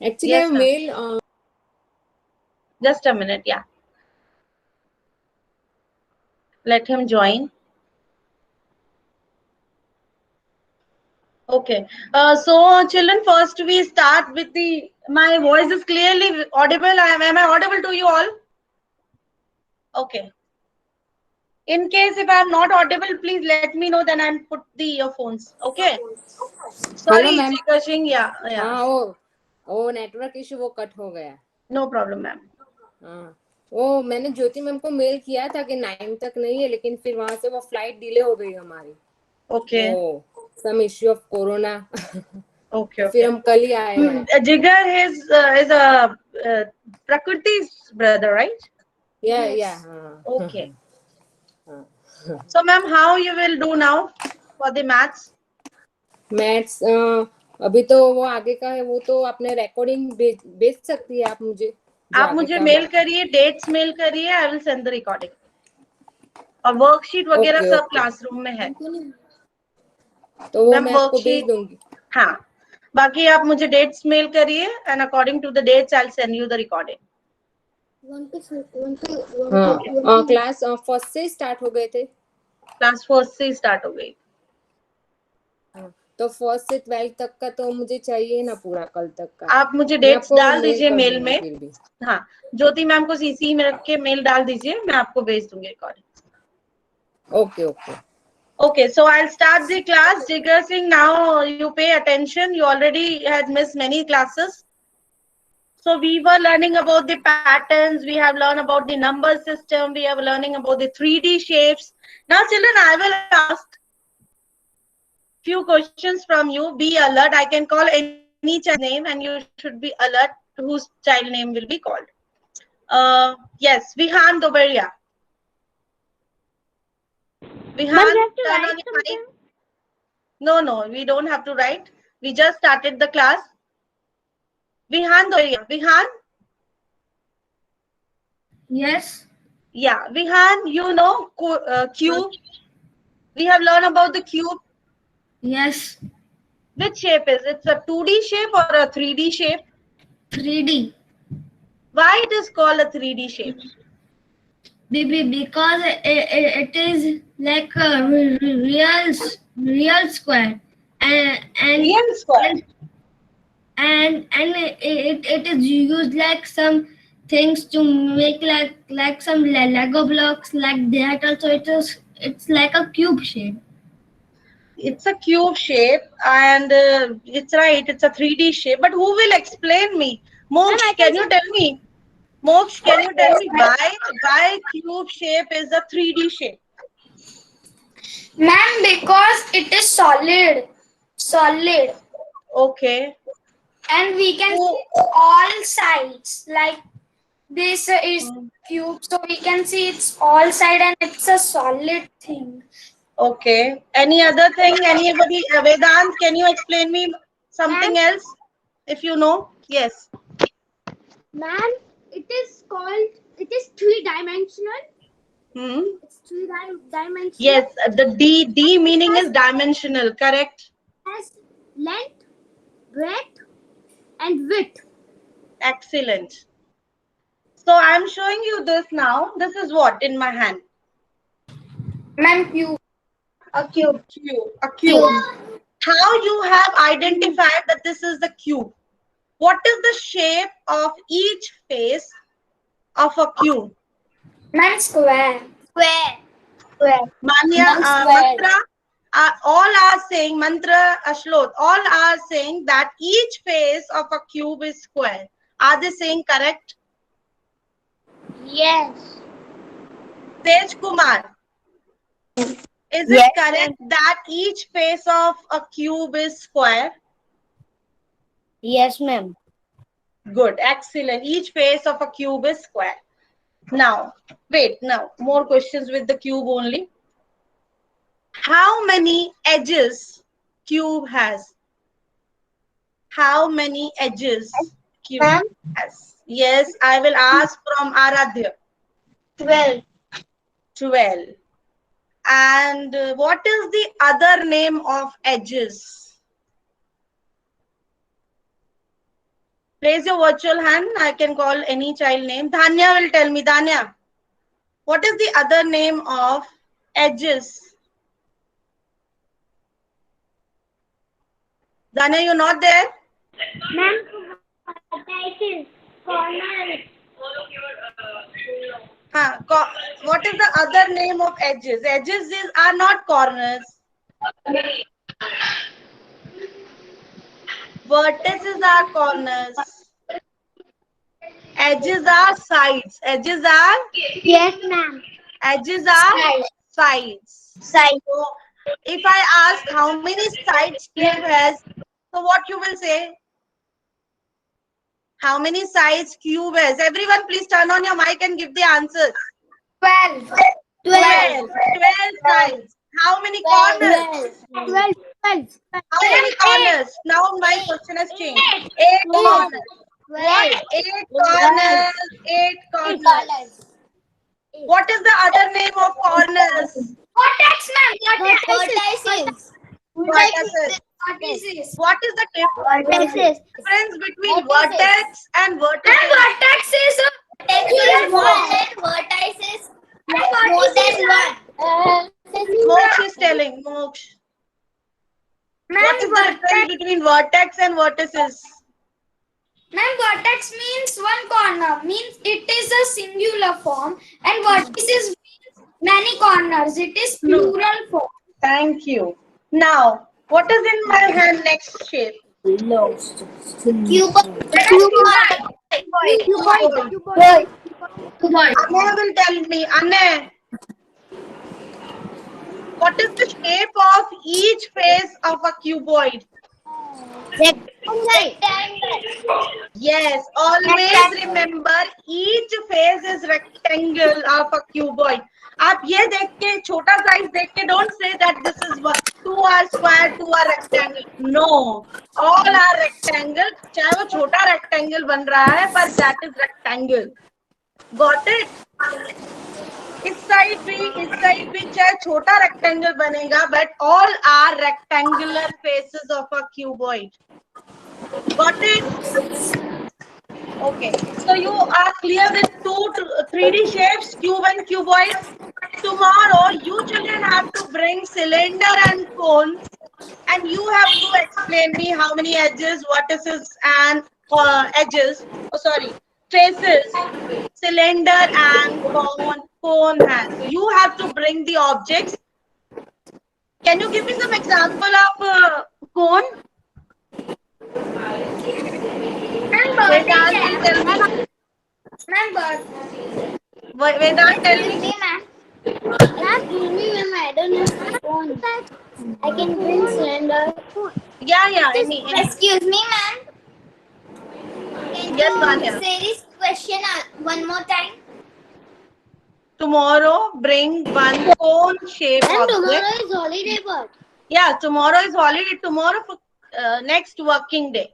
Actually, Yes, I ma'am. mail. Just a minute. Yeah. Let him join. Okay. So, children, first we start with the. My voice is clearly audible. Am I audible to you all? Okay. In case if I am not audible, please let me know. Then I'll put the earphones. Okay. Hello Sorry, ma'am. Jikashing. Yeah, yeah. हाँ वो network issue वो cut हो गया. No problem, ma'am. हाँ वो मैंने ज्योति ma'am को mail किया था कि 9 तक नहीं है, लेकिन फिर वहां से वो फ्लाइट डिले हो गई हमारी. Okay. वो some issue of corona. Okay. तो फिर Okay. हम कल ही आए हैं. Jigar is a Prakriti's brother, right? या हाँ. Okay. हाँ. So, ma'am, how you will do now for the maths? Maths अभी तो वो आगे का है, वो तो आपने रिकॉर्डिंग भेज सकती है आप मुझे. जो आप आगे मुझे का मेल करिए, डेट्स मेल करिए, आई विल सेंड द रिकॉर्डिंग. और वर्कशीट वगैरह ओके सब ओके. क्लासरूम में है. तो वो मैम मैं आपको भेज वर्कशीट. दूंगी. हाँ. बाकी आप मुझे डेट्स मेल करिए and according to the dates I will send you the recording. हाँ क्लास फर्स्ट से स्टार्ट हो गए थे. क्लास फर्स्ट से स्टार्ट हो गई. तो फर्स्ट से 12 तक का तो मुझे चाहिए ना पूरा कल तक का. आप मुझे मैं डेट्स आपको डाल मेल दीजिए कर मेल दूंगी में. फिर भी. हाँ. ज्योति मैम को सीसी में रख के मेल डाल दीजिए, मैं आपको भेज दूंगी recording. Okay okay. Okay, so I'll start the class. Jigar Singh, now you pay attention. You already had missed many classes. So we were learning about the patterns. We have learned about the number system. We are learning about the 3D shapes. Now, children, I will ask few questions from you. Be alert. I can call any child name and you should be alert whose child name will be called. Yes, Vihan Doberia. Ma'am, Vihan, you have to turn write on your mic. something. No, we don't have to write. We just started the class. Vihan Doberia. Vihan? Yes. Yeah, Vihan, you know cube. We have learned about the cube. Yes. Which shape is it? It's a 2D shape or a 3D shape? 3D. Why it is called a 3D shape? Because it is like a real square, and Real square. and it is used like some things to make like some Lego blocks like that. Also, it's like a cube shape. It's a cube shape and it's right. It's a 3D shape. But who will explain me? Ma'am, I Moksh, can can you tell me? Moksh, can you tell me why cube shape is a 3D shape? Ma'am, because it is solid, Okay. and we can Who? see all sides. Like this is cube, so we can see it's all side, and it's a solid thing. Okay. Any other thing? Anybody? Vedant, can you explain me something else? If you know. Yes. Ma'am, it is three-dimensional. Hmm. It's three-dimensional. Yes. The D meaning is dimensional. Correct. Has length, breadth, and width. Excellent. So I'm showing you this now. This is what in my hand? Ma'am, cube. A cube. A cube. How you have identified that this is the cube? What is the shape of each face of a cube? Ma'am, square. Square. Manya, Mantra, all are saying, Mantra, Ashlot, all are saying that each face of a cube is square. Are they saying correct? Yes. Tej Kumar, is it correct that each face of a cube is square? Yes, ma'am. Good, excellent. Each face of a cube is square. Now, wait, now, more questions with the cube only. How many edges cube has? How many edges cube has? Yes, I will ask from Aradhya. 12. 12. And what is the other name of edges? Raise your virtual hand. I can call any child name. Dhanya will tell me. Dhanya, what is the other name of edges? Dhanya, you're not there? Ma'am, vertices, corners. What is the other name of edges? Are not corners. Vertices are corners. Edges are sides. Yes, ma'am. Edges are sides. So if I ask how many sides cube has, so what you will say? How many sides cube has? Everyone please turn on your mic and give the answers. 12. 12 sides. How many corners? 12. How many corners? Now my question has changed. 8 corners. What? 8 corners. 8 corners. What is the other name of corners? Vertex, ma'am. Vertices. Vertices. What is the difference between vertex and vertices? Vertex is one and vertices more than one. Moksh is telling. Moksh. What is the difference between vertex and vertices? Ma'am, vertex means one corner, means it is a singular form, and vertices means many corners. It is plural form. Thank you. Now, what is in my hand next shape? Cuboid. Anna will tell me. Anna, what is the shape of each face of a cuboid? Yes, always remember each face is rectangle of a cuboid. आप ये देख के छोटा size देख के don't say that this is 2 are square, 2 are rectangle. No, all are rectangle. चाहे वो छोटा rectangle बन रहा है पर that is rectangle. Got it? इस साइड भी चाहे छोटा rectangle बनेगा but all are rectangular faces of a cuboid. Got it? Okay, so you are clear with 3D shapes, cube and cuboid. Tomorrow, you children have to bring cylinder and cone, and you have to explain me how many edges, vertices, and edges. Oh, sorry, traces, cylinder and cone has. You have to bring the objects. Can you give me some example of cone? Vedant, please tell me. Vedant, tell me. I don't have phone. I can bring cylinder. Yeah. Excuse me, ma'am. Can Yes, you Vanya. say this question one more time? Tomorrow, bring one cone shape object. Tomorrow is holiday, but Yeah, tomorrow is holiday. Tomorrow for next working day.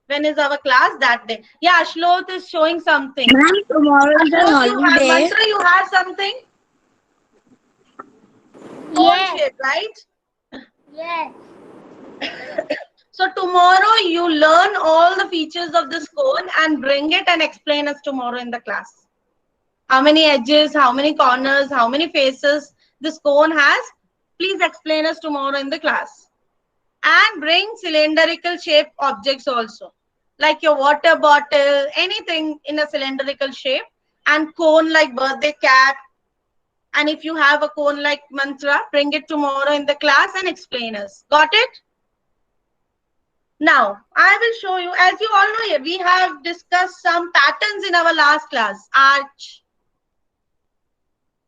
When is our class? That day. Yeah, Shlot is showing something. ma'am, tomorrow is a holiday. Mantra, you have something? Cone shape, right? Yes. So tomorrow you learn all the features of this cone and bring it and explain us tomorrow in the class. How many edges, how many corners, how many faces this cone has? Please explain us tomorrow in the class. And bring cylindrical shaped objects also. Like your water bottle, anything in a cylindrical shape. And cone like birthday cap. And if you have a cone like Mantra, bring it tomorrow in the class and explain us. Got it? Now, I will show you, as you all know, we have discussed some patterns in our last class. Arch.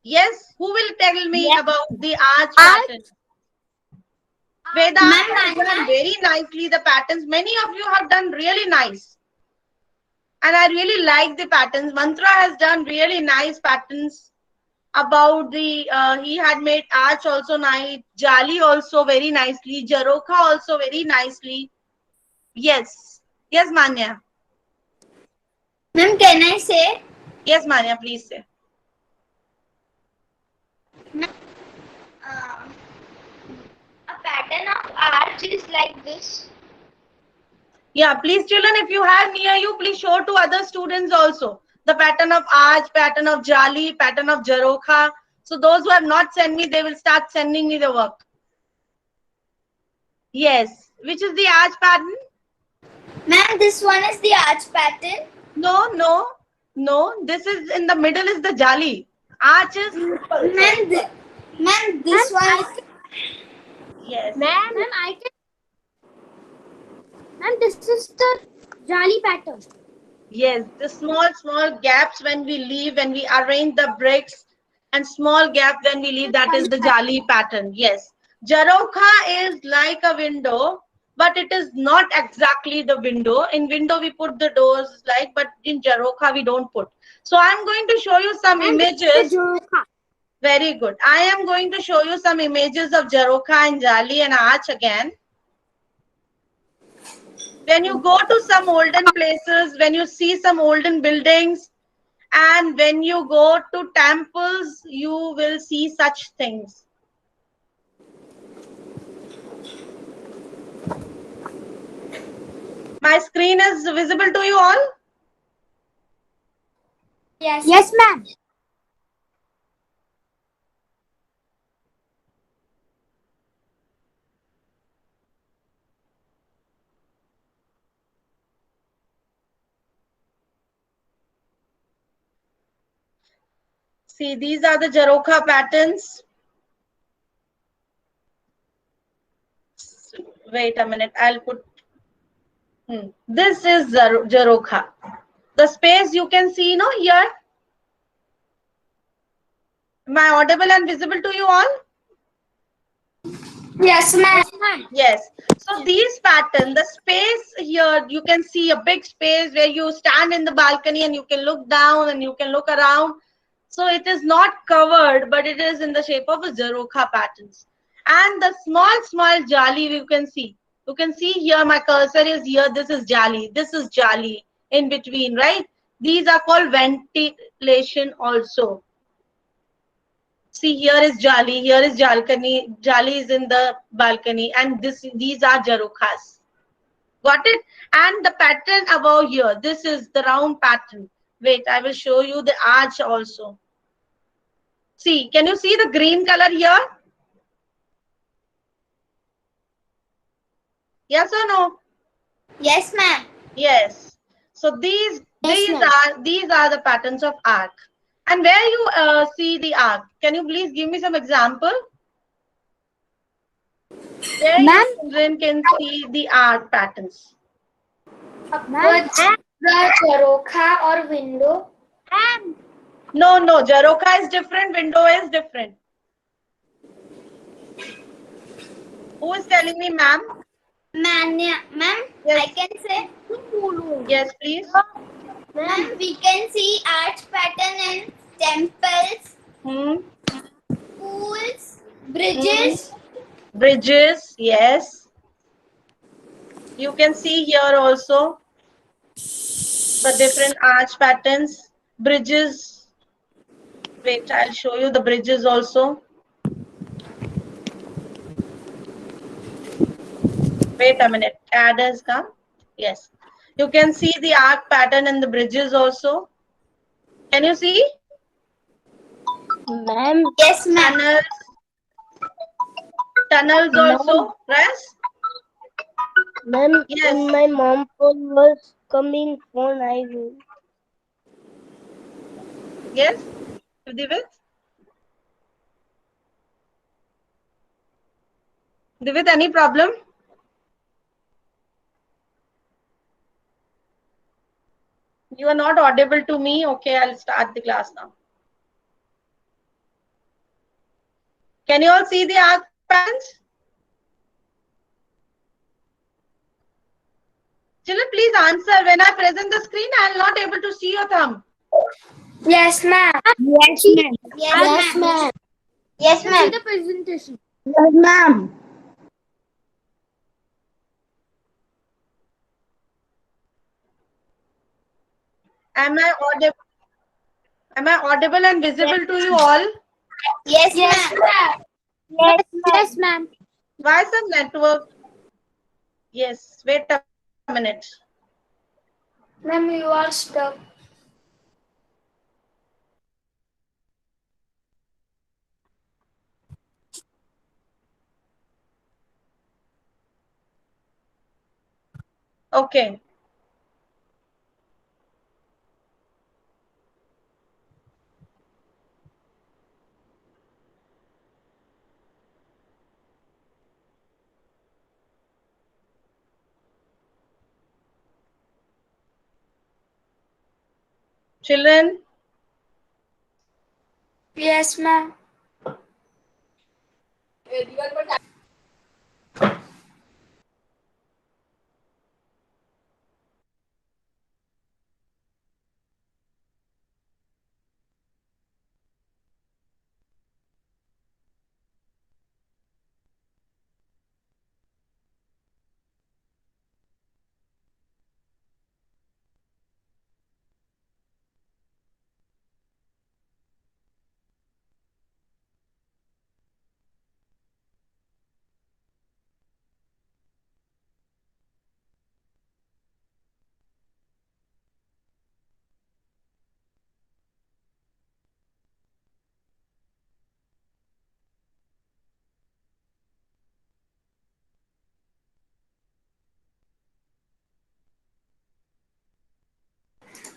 Yes, who will tell me about the arch pattern? Vedant has done very nicely the patterns. Many of you have done really nice. And I really like the patterns. Mantra has done really nice patterns about the, he had made arch also nice. Jali also very nicely. Jarokha also very nicely. Yes. Yes, Manya. Ma'am, can I say? Yes, Manya, please say. A pattern of arch is like this. Yeah, please children, if you have near you, please show to other students also. The pattern of arch, pattern of jali, pattern of jarokha. So those who have not sent me, they will start sending me the work. Yes. Which is the arch pattern? Ma'am, this one is the arch pattern. No, no, no. This is in the middle is the jali. Arch is Ma'am, this one is. yes. Ma'am, I can. Ma'am, this is the jali pattern. Yes, the small gaps when we leave, when we arrange the bricks, and small gap when we leave, that is the jali pattern. Yes. Jarokha is like a window, but it is not exactly the window. In window, we put the doors like, but in jarokha, we don't put. So I'm going to show you some images. Very good. I am going to show you some images of jarokha and jali and arch again. When you go to some olden places, when you see some olden buildings, and when you go to temples, you will see such things. My screen is visible to you all? Yes. Yes, ma'am. See, these are the jarokha patterns. Wait a minute, I'll put. This is jarokha. The space you can see, here. Am I audible and visible to you all? Yes, ma'am. Yes. So these pattern, the space here, you can see a big space where you stand in the balcony and you can look down and you can look around. So it is not covered, but it is in the shape of a jarokha patterns. And the small jali you can see. You can see here my cursor is here. This is jali. This is jali in between, right? These are called ventilation also. See, here is jali, here is jalkani. Jali is in the balcony, and these are jarokhas. Got it? And the pattern above here, this is the round pattern. Wait, I will show you the arch also. See, can you see the green color here? Yes or no? Yes, ma'am. Yes. So these are the patterns of arc. And where you see the arc, can you please give me some example? Where you children can see the arc patterns. Ma'am, the jarokha or window. No, jarokha is different, window is different. Who is telling me, ma'am? Ma'am, Yes. I can say. Yes, please. Ma'am, we can see arch pattern in temples, schools, bridges. Bridges, yes. You can see here also the different arch patterns. Bridges. Wait, I'll show you the bridges also. Wait a minute. Add has come. Yes. You can see the arc pattern in the bridges also. Can you see? Ma'am. Yes, ma'am. Tunnels also. Press. Ma'am, Yes. when my mom was coming phone, I will. Yes. Divit? Divit, any problem? You are not audible to me. Okay, I'll start the class now. Can you all see the arc patterns? Children, please answer. When I present the screen, I'll not able to see your thumb. Yes, ma'am. Yes, ma'am. Yes, ma'am. Yes, ma'am. The presentation. Yes, ma'am. Am I audible? Am I audible and visible to you all? Yes, ma'am. Yes, ma'am. Why some network? Yes, wait a minute. Ma'am, you are stuck. Okay. Children, Yes, ma'am.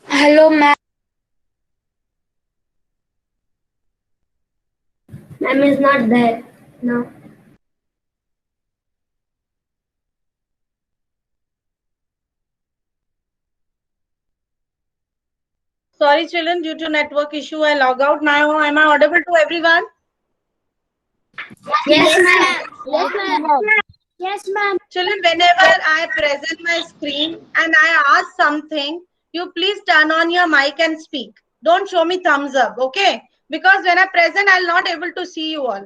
Hello, ma'am. Ma'am is not there. No. sorry children, due to network issue, I log out now. Am I audible to everyone? Yes, ma'am. Yes, ma'am. Yes, ma'am. Children, whenever I present my screen and I ask something, you please turn on your mic and speak. Don't show me thumbs up, okay? Because when I present, I'll not able to see you all.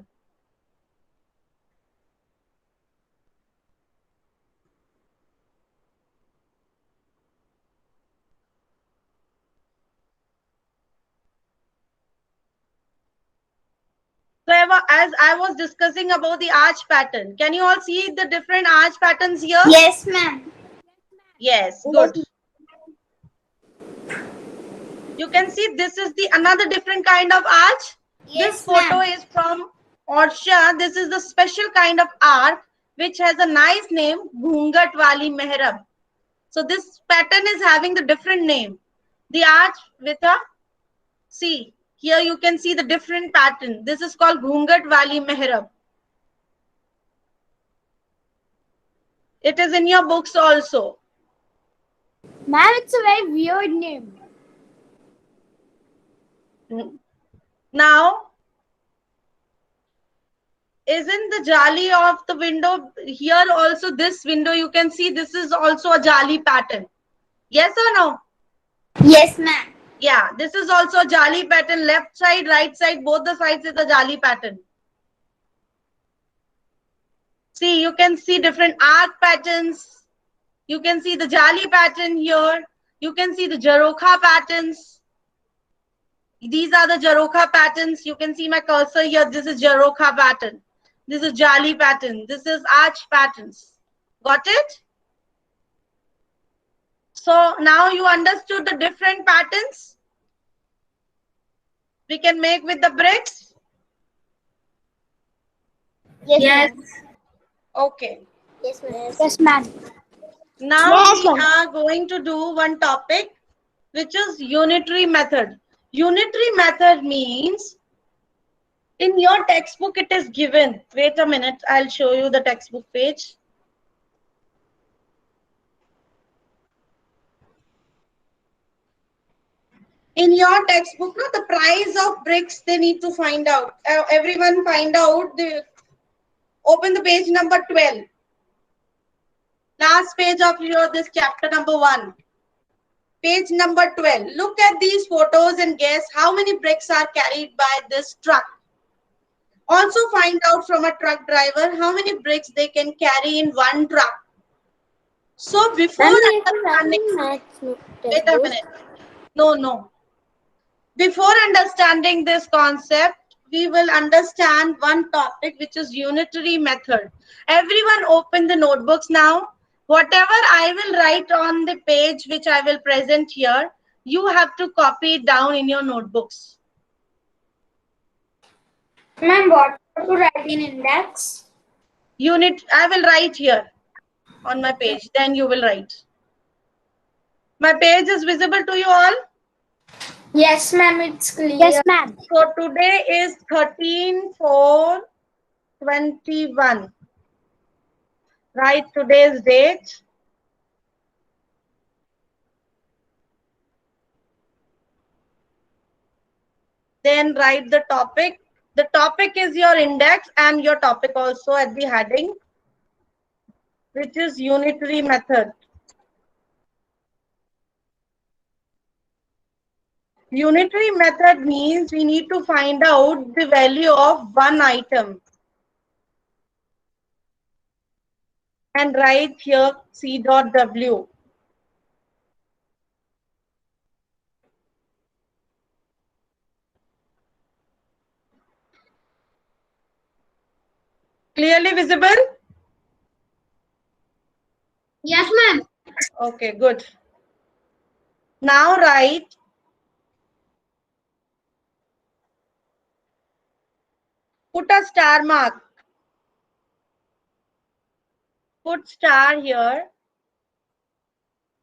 So as I was discussing about the arch pattern, can you all see the different arch patterns here? Yes, ma'am. Yes, good. You can see this is the another different kind of arch. Yes, This photo ma'am. is from Orsha. This is the special kind of arch which has a nice name, Ghungat Wali Mehrab. So this pattern is having the different name. The arch with a, see, here you can see the different pattern. This is called Ghungat Wali Mehrab. It is in your books also. Ma'am, it's a very weird name. Now, isn't the jali of the window here also? This window you can see this is also a jali pattern. Yes or no? Yes, ma'am. Yeah, this is also a jali pattern. Left side, right side, both the sides is a jali pattern. See, you can see different arc patterns. You can see the jali pattern here. You can see the jarokha patterns. These are the jarokha patterns. You can see my cursor here. This is jarokha pattern. This is jali pattern. This is arch patterns. Got it? So now you understood the different patterns we can make with the bricks. Yes. Okay. Yes, ma'am. Yes, ma'am. Now Yes, we ma'am. are going to do one topic which is unitary method. Unitary method means in your textbook it is given. Wait a minute, I'll show you the textbook page. In your textbook, no, the price of bricks they need to find out. Everyone find out. Open the page number 12. Last page of your this chapter number 1. Page number 12. Look at these photos and guess how many bricks are carried by this truck. Also find out from a truck driver how many bricks they can carry in one truck. So before understanding, wait a minute. No. Before understanding this concept, we will understand one topic which is unitary method. Everyone open the notebooks now Whatever I will write on the page which I will present here, you have to copy it down in your notebooks. Ma'am, what to write in index? Unit, I will write here on my page, then you will write. My page is visible to you all? Yes, ma'am, it's clear. Yes, ma'am. So today is 13/4/21. Write today's date. Then write the topic. The topic is your index and your topic also at the heading, which is unitary method. Unitary method means we need to find out the value of one item. And write here C.W. Clearly visible? Yes, ma'am. Okay, good. Now write put a star mark. Put star here,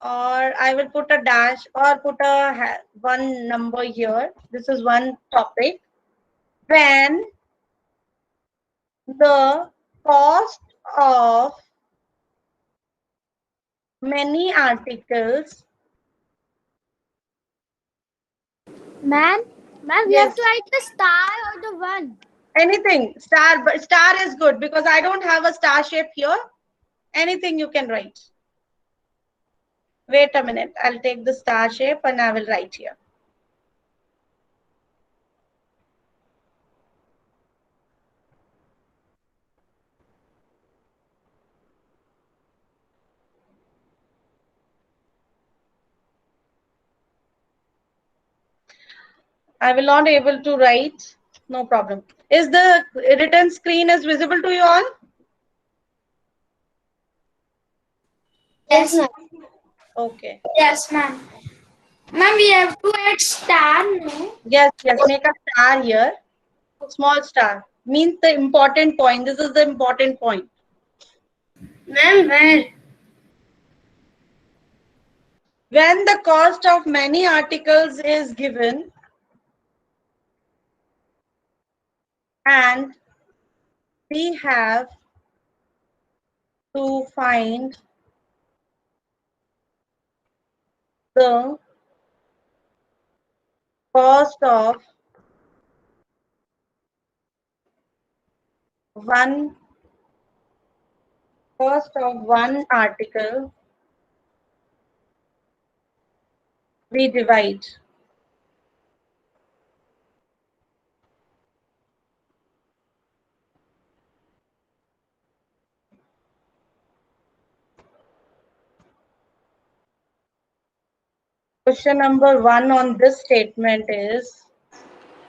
or I will put a dash or put a one number here. This is one topic. When the cost of many articles. Ma'am, we Yes. have to write the star or the one. Anything. Star, but star is good because I don't have a star shape here. Anything you can write. Wait a minute. I'll take the star shape and I will write here. I will not able to write. No problem. Is the written screen is visible to you all? Yes, ma'am. Okay. Yes, ma'am. Ma'am, we have to add star, no? Yes, yes. Make a star here. Small star. Means the important point. This is the important point. Ma'am, where? When the cost of many articles is given and we have to find the cost of one article, we divide. Question number 1 on this statement is,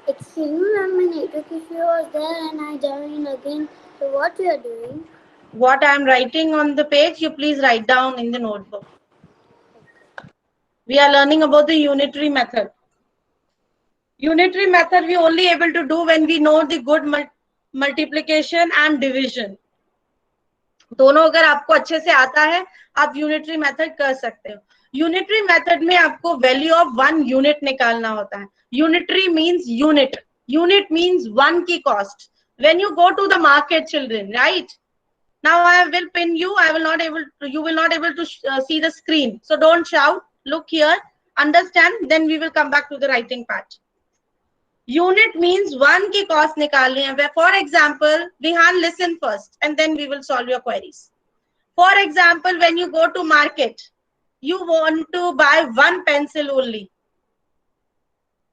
Excuse me, ma'am, my network issue was there and I joined again. So what we are doing? what I am writing on the page, you please write down in the notebook. We are learning about the unitary method. Unitary method we only able to do when we know the good multiplication and division. दोनों अगर आपको अच्छे से आता है आप unitary method कर सकते हो. यूनिटरी मेथड में आपको वैल्यू ऑफ वन यूनिट निकालना होता है. Unitary means unit means one की cost. When you go to the market children, right? Now I will pin you. You will not able to see the screen. So don't shout. Look here. Understand. Then we will come back to the writing part. Unit means one की cost निकालनी है. For example, Vihan, listen first, and then we will solve your queries. For example, when you go to market, you want to buy one pencil only.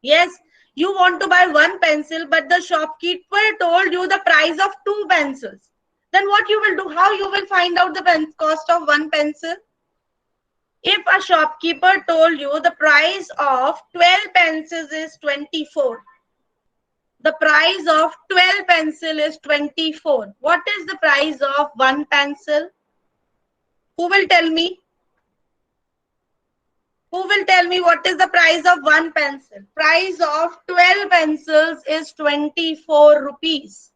Yes, you want to buy one pencil, but the shopkeeper told you the price of two pencils. Then what you will do? How you will find out the cost of one pencil? If a shopkeeper told you the price of 12 pencils is 24, the price of 12 pencil is 24. What is the price of one pencil? Who will tell me? Who will tell me what is the price of one pencil? Price of 12 pencils is 24 rupees.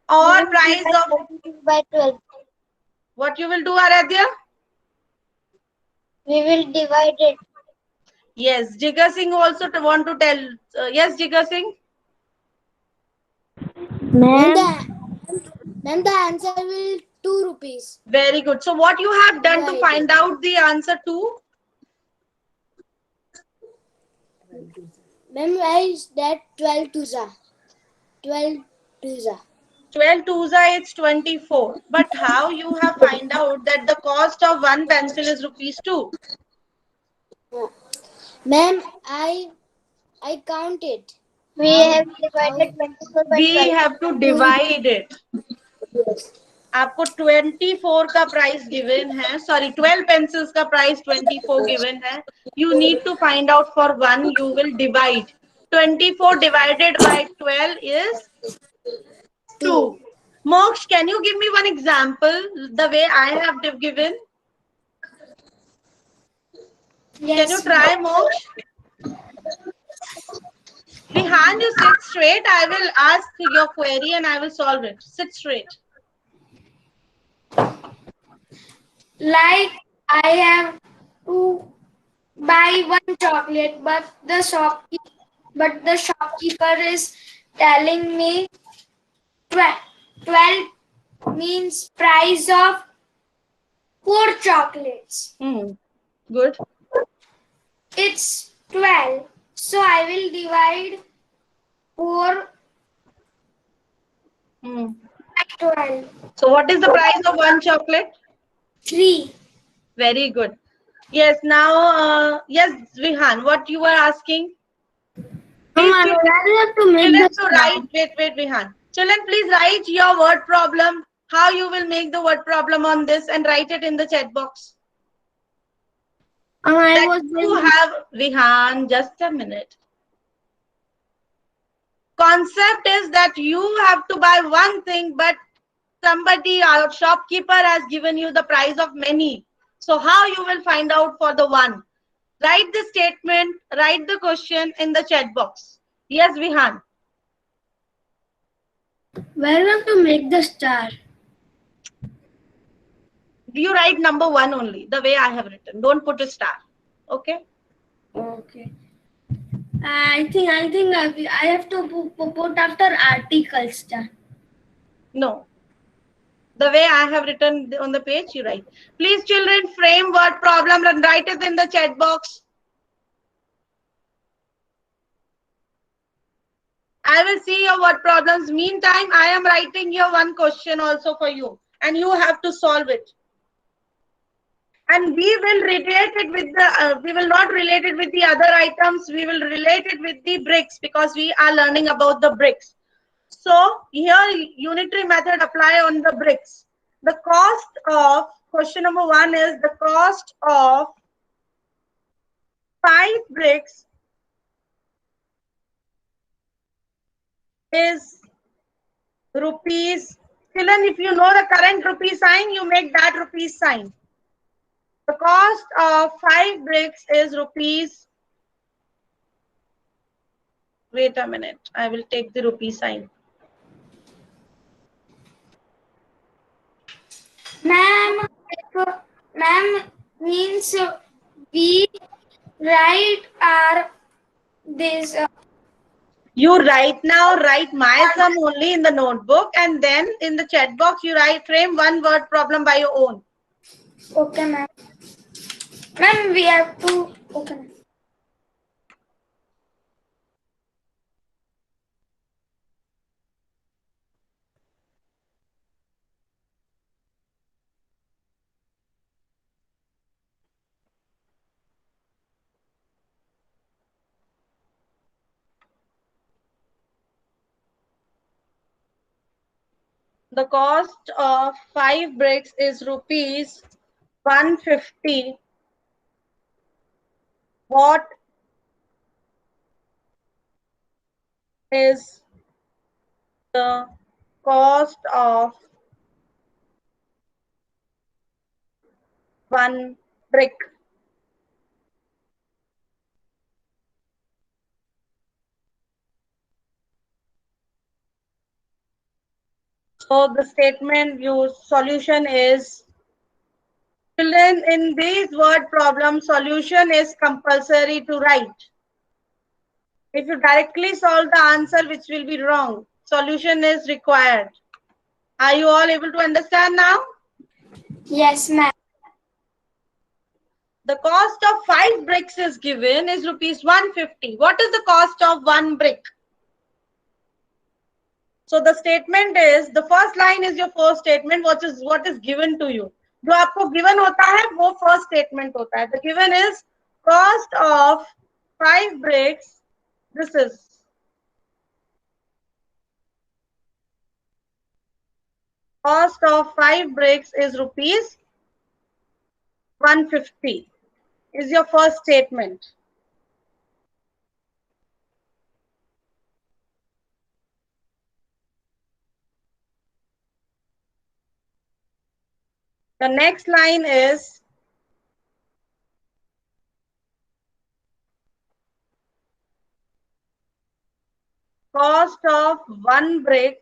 Or price of, by 12. what you will do, Aradhya? We will divide it. Yes, Jigar Singh also want to tell. Yes, Jigar Singh? Ma'am, the answer will 2 rupees. Very good. So what you have done to Divided. find out the answer to? Ma'am, why is that 12 to za? 12 to za. 12 twos are it's 24. But how you have find out that the cost of one pencil is rupees 2? Ma'am, I count it. We have divided 24 by We 12. have to divide it. आपको 24 का price given है, sorry 12 pencils का price 24 given है. You need to find out for one. You will divide. 24 divided by 12 is 2. Moksh, can you give me one example the way I have given? Yes. Can you try, Moksh? Vihan, you sit straight. I will ask your query and I will solve it. Sit straight. Like I have to buy one chocolate, but the shopkeeper is telling me 12 means price of 4 chocolates. Good. It's 12. So I will divide 4 by 12. So what is the price of one chocolate? 3. Very good. Yes, now, yes, Vihan, what you were asking? Please, children, to write, wait, Vihan. Children, please write your word problem, how you will make the word problem on this and write it in the chat box. You have, Vihan, just a minute. Concept is that you have to buy one thing, but somebody, our shopkeeper has given you the price of many. So how you will find out for the one? Write the statement, write the question in the chat box. Yes, Vihan. Where we have to make the star? You write number 1 only, the way I have written. Don't put a star. Okay? Okay. I think I have to put after article star. No. The way I have written on the page, you write. Please, children, frame word problem and write it in the chat box. I will see your word problems. Meantime, I am writing here one question also for you. And you have to solve it. And we will relate it with the, we will not relate it with the other items. We will relate it with the bricks because we are learning about the bricks. So here unitary method apply on the bricks. The cost of, question number 1 is the cost of 5 bricks is rupees. Children, if you know the current rupee sign, you make that rupee sign. The cost of 5 bricks is rupees. Wait a minute. I will take the rupee sign. Ma'am means we write our this. You write my sum only in the notebook and then in the chat box you frame one word problem by your own. Okay, ma'am. Ma'am, we have to open. The cost of 5 bricks is rupees 150. What is the cost of 1 brick. So the statement solution is, children, in these word problem, solution is compulsory to write. If you directly solve the answer, which will be wrong, solution is required. Are you all able to understand now? Yes, ma'am. The cost of 5 bricks is given is rupees 150. What is the cost of 1 brick? So the statement is, the first line is your first statement, what is given to you. जो आपको given होता है वो first statement होता है. The given is cost of 5 bricks. This is cost of 5 bricks is rupees 150. Is your first statement. The next line is cost of 1 brick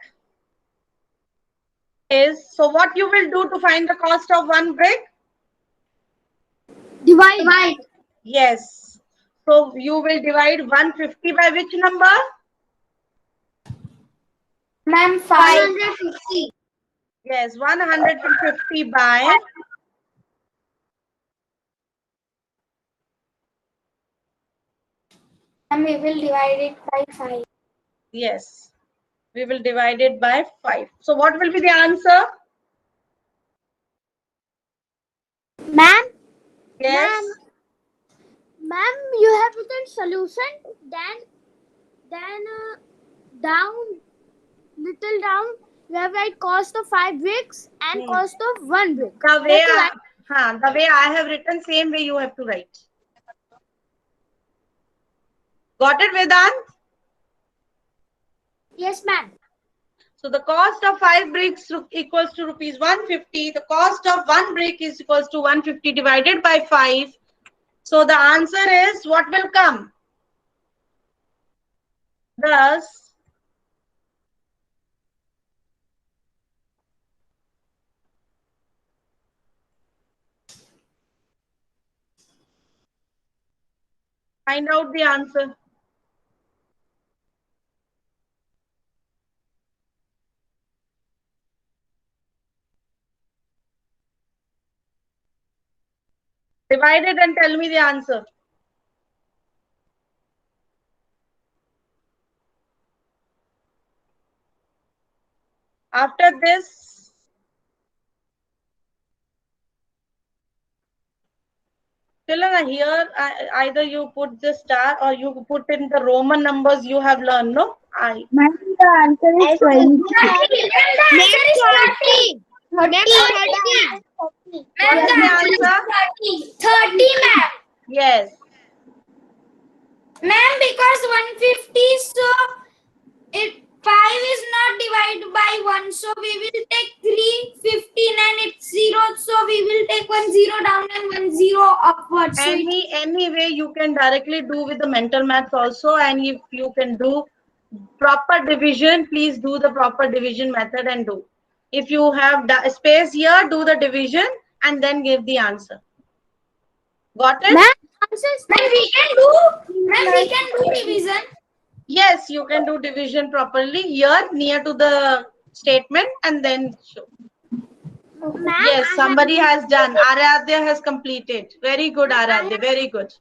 is, so what you will do to find the cost of 1 brick? Divide. Yes. So you will divide 150 by which number? Ma'am, 550. Yes, 150 by And we will divide it by 5. yes. We will divide it by 5. So what will be the answer? Ma'am? Yes. Ma'am, you have written solution, then down, little down, you have write cost of 5 bricks and cost of 1 brick. The way I have written, same way you have to write. Got it, Vedant? Yes, ma'am. So the cost of 5 bricks equals to rupees 150. The cost of 1 brick is equals to 150 divided by 5. So the answer is, what will come? Thus, find out the answer. Divide it and tell me the answer. After this, children, here either you put the star or you put in the Roman numbers you have learned, no? Ma'am, the answer is 20. The answer is 30. 30. What is the answer? 30, ma'am. Yes. Ma'am, because 150, so 5 is not divided by 1, so we will take 3, 15 and it's 0, so we will take 1 0 down and 1 0 upwards. So Any way you can directly do with the mental maths also, and if you can do proper division, please do the proper division method and do. If you have space here, do the division and then give the answer. Got it? Ma'am, we can do division. Yes, you can do division properly here near to the statement and then show. Yes, somebody has done. Aradhya has completed. Very good, Aradhya. Very good.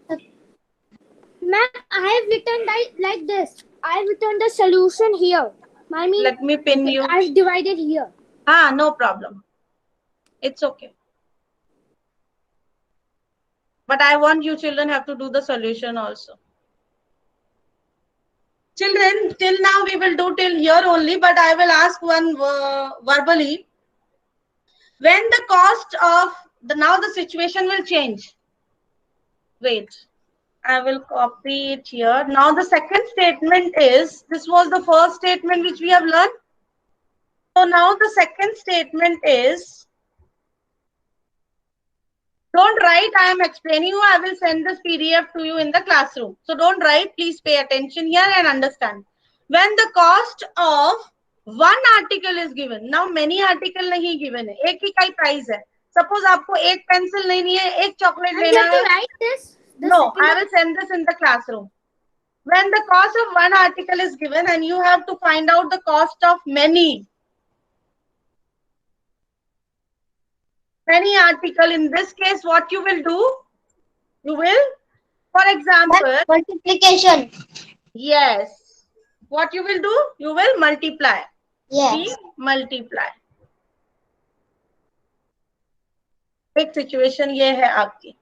Ma'am, I have written like this. I have written the solution here. I mean, Let me pin you. I have divided here. No problem. It's okay. But I want you children have to do the solution also. Children, till now we will do till here only, but I will ask one verbally. When the cost of now the situation will change. Wait, I will copy it here. Now the second statement is, this was the first statement which we have learned. So now the second statement is, write. I am explaining you. I will send this PDF to you in the classroom. So don't write. Please pay attention here and understand. When the cost of one article is given. Now many article नहीं given है. एक ही का price है. Suppose आपको एक pencil लेनी है, एक chocolate And लेना you have है. to write this. The No, second I will send this in the classroom. When the cost of one article is given and you have to find out the cost of many article, in this case, what you will do? You will, for example, Multiplication. yes. What you will do? You will multiply. Yes. We multiply. एक situation ये है आपकी,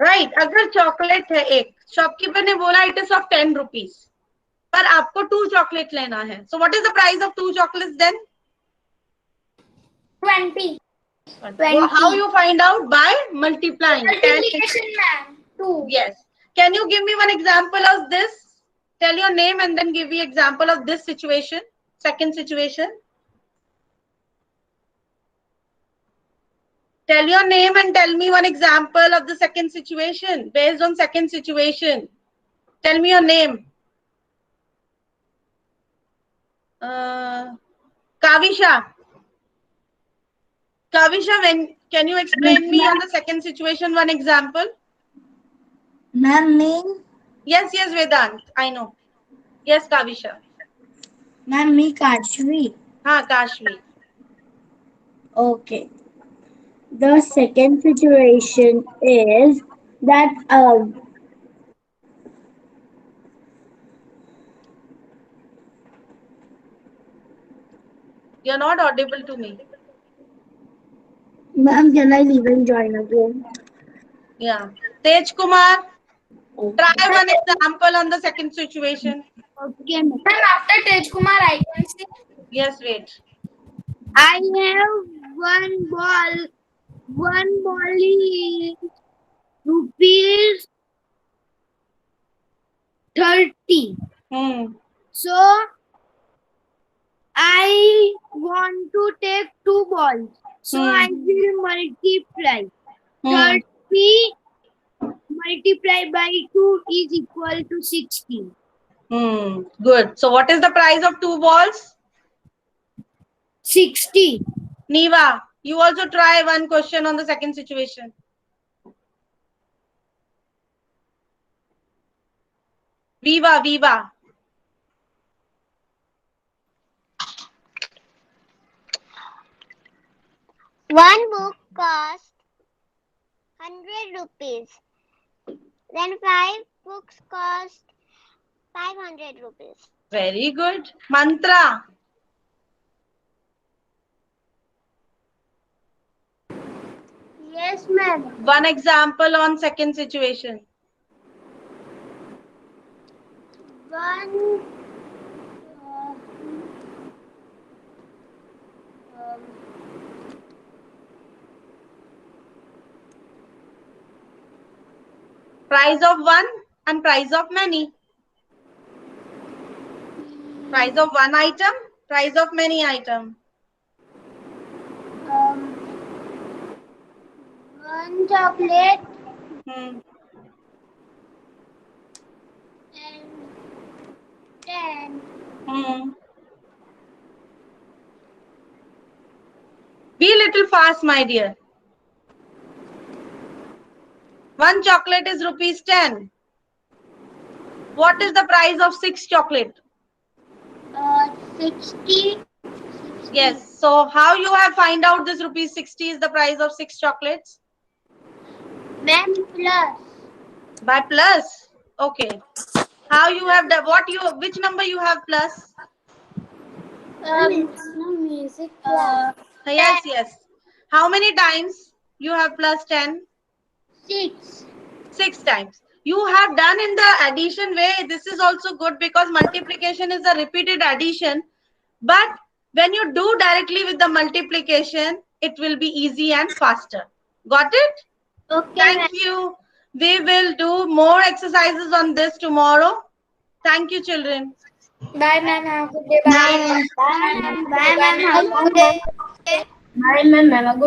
right? अगर chocolate है एक, shopkeeper ने बोला it is of 10 rupees, पर आपको 2 चॉकलेट लेना है. So what is the price of 2 chocolates then? 20. How you find out? By multiplying. Multiplication, ma'am. 2. Yes. Can you give me one example of this? Tell your name and then give me example of this situation. Second situation. Tell your name and tell me one example of the second situation. Based on second situation. Tell me your name. Kavisha. Kavisha, can you explain me on the second situation one example? Ma'am, me. Yes, Vedant. I know. Yes, Kavisha. Ma'am, me Kashvi. हाँ, Kashvi. Okay. The second situation is that You're not audible to me. ma'am, can I leave and join again? Yeah. Tej Kumar, try one example on the second situation. Okay, ma'am. Ma'am, after Tej Kumar, I can say. Yes, wait. I have one ball. One ball is rupees 30. So I want to take 2 balls. So I will multiply. 30 multiplied by 2 is equal to 60. Good. So what is the price of 2 balls? 60. Niva, you also try one question on the second situation. Viva. One book cost 100 rupees. Then 5 books cost 500 rupees. Very good. Mantra. Yes, ma'am. One example on second situation. One Price of one and price of many. Price of one item, price of many item. one chocolate Hmm. and 10. Be a little fast, my dear. One chocolate is rupees 10. What is the price of 6 chocolate? 60. Yes. So how you have find out this rupees 60 is the price of 6 chocolates? Ma'am, plus. By plus. Okay. How you have the which number you have plus? Music. Yes. How many times you have plus 10? 6. 6 times. You have done in the addition way. This is also good because multiplication is a repeated addition. But when you do directly with the multiplication, it will be easy and faster. Got it? Okay. Thank you. We will do more exercises on this tomorrow. Thank you, children. Bye, ma'am. Have a good day. Bye. Bye, ma'am. Have a good day. Bye, ma'am. Have a good